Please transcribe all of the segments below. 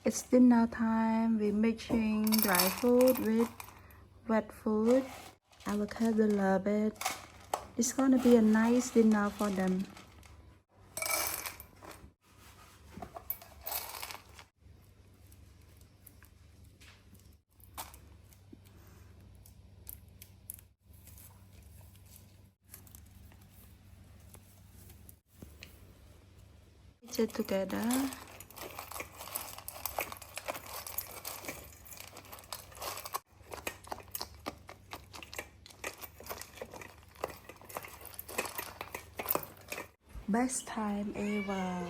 It's dinner time. We're mixing dry food with wet food. Avocado love it. It's gonna be a nice dinner for them. Mix it together. Best time ever.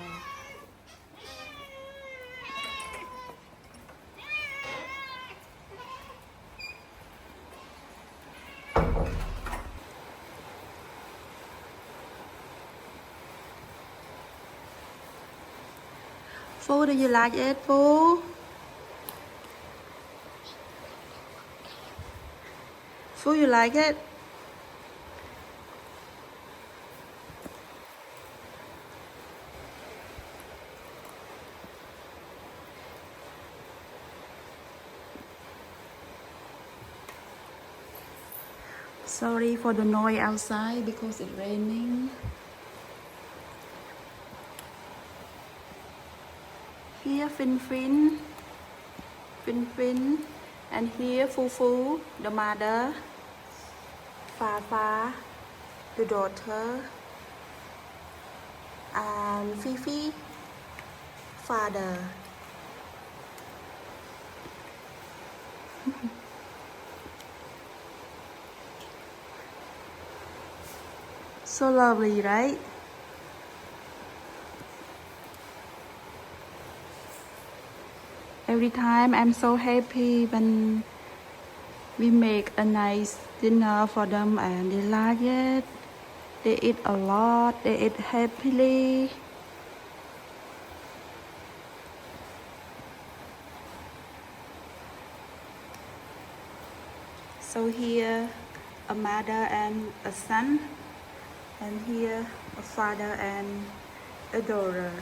Fu, do you like it, Fu? Fu, you like it? Sorry for the noise outside because it's raining. Here Fin Fin, and here Fu Fu, the mother, Fa Fa, the daughter, and Fifi, father. So lovely, right? Every time I'm so happy when we make a nice dinner for them and they like it. They eat a lot, they eat happily. So here a mother and a son, and here a father and a daughter.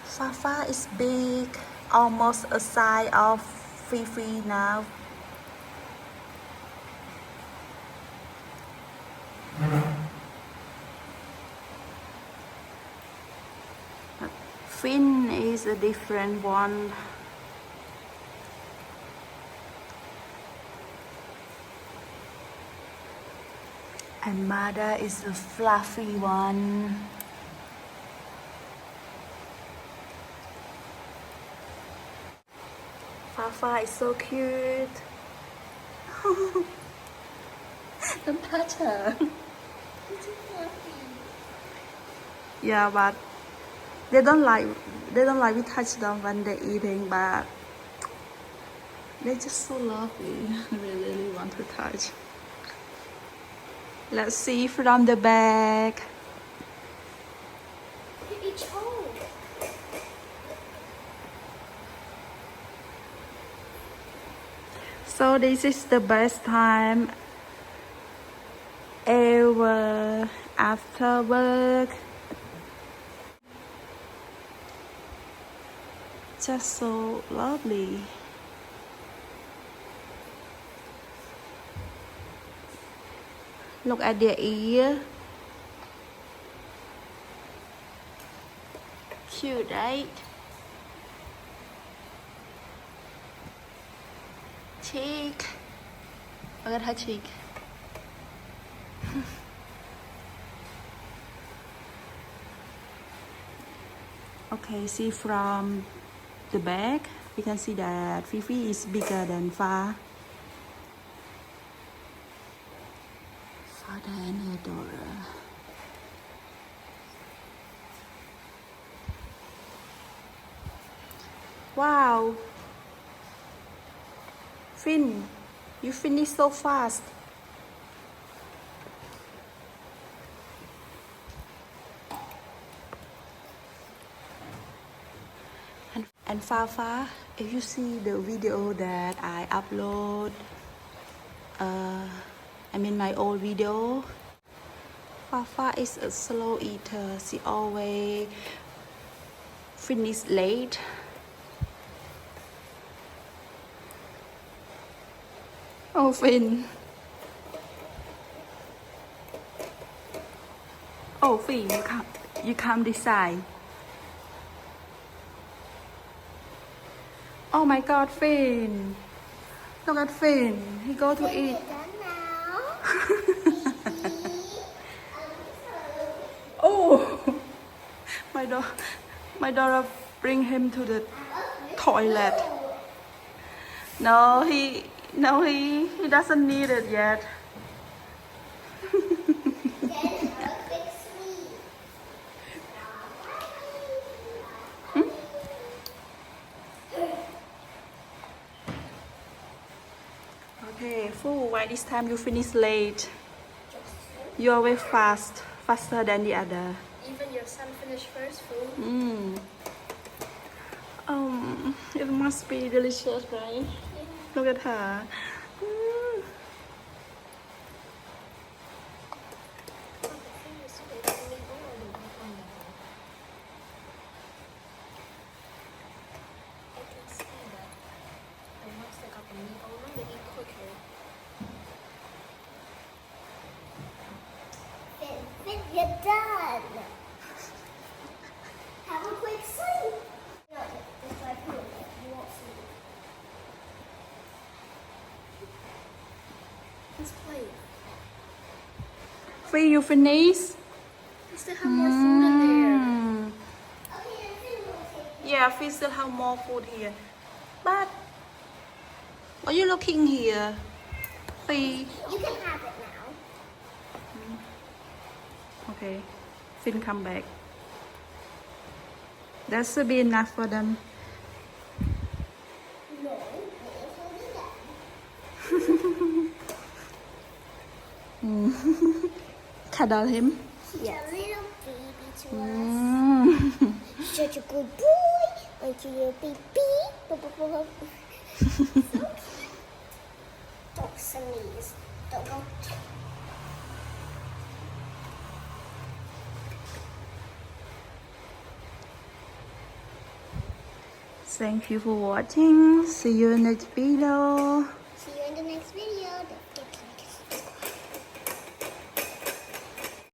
Fafa is big, almost a size of Fifi now. Fin is a different one. And mother is a fluffy one. Fafa is so cute. Don't touch her. Yeah, but they don't like we touch them when they're eating, but they're just so lovely. They really want to touch. Let's see from the back. It's old. So this is the best time ever after work. Just so lovely. Look at their ear. Cute, right? Cheek. Look at her cheek. Okay, see from the back, we can see that Fifi is bigger than Fa. Father and her daughter. Wow. Fin, you finish so fast. And Fafa, if you see the video that I upload I mean my old video. Fafa is a slow eater. She always finish late. Oh, Finn. Oh, Finn, you can't decide. Oh my God, Finn. Look at Finn. He go to eat. Oh, my daughter bring him to the toilet. He doesn't need it yet. Okay, Fu, why this time you finish late? You always faster than the other. Even your son finished first, food. It must be delicious, right? Look at her. You're done. Have a quick sleep. No, just like you won't sleep. Let's play. Free, you finish? We still have more food in there. Yeah, we still have more food here. But why are you looking here? Free. You can have it now. Okay, Finn come back. That should be enough for them. No, Cuddle him. yes. A little baby to us. Such a good boy. Aren't you your baby? So cute. Don't sneeze. Don't go. Thank you for watching. See you in the next video. See you in the next video.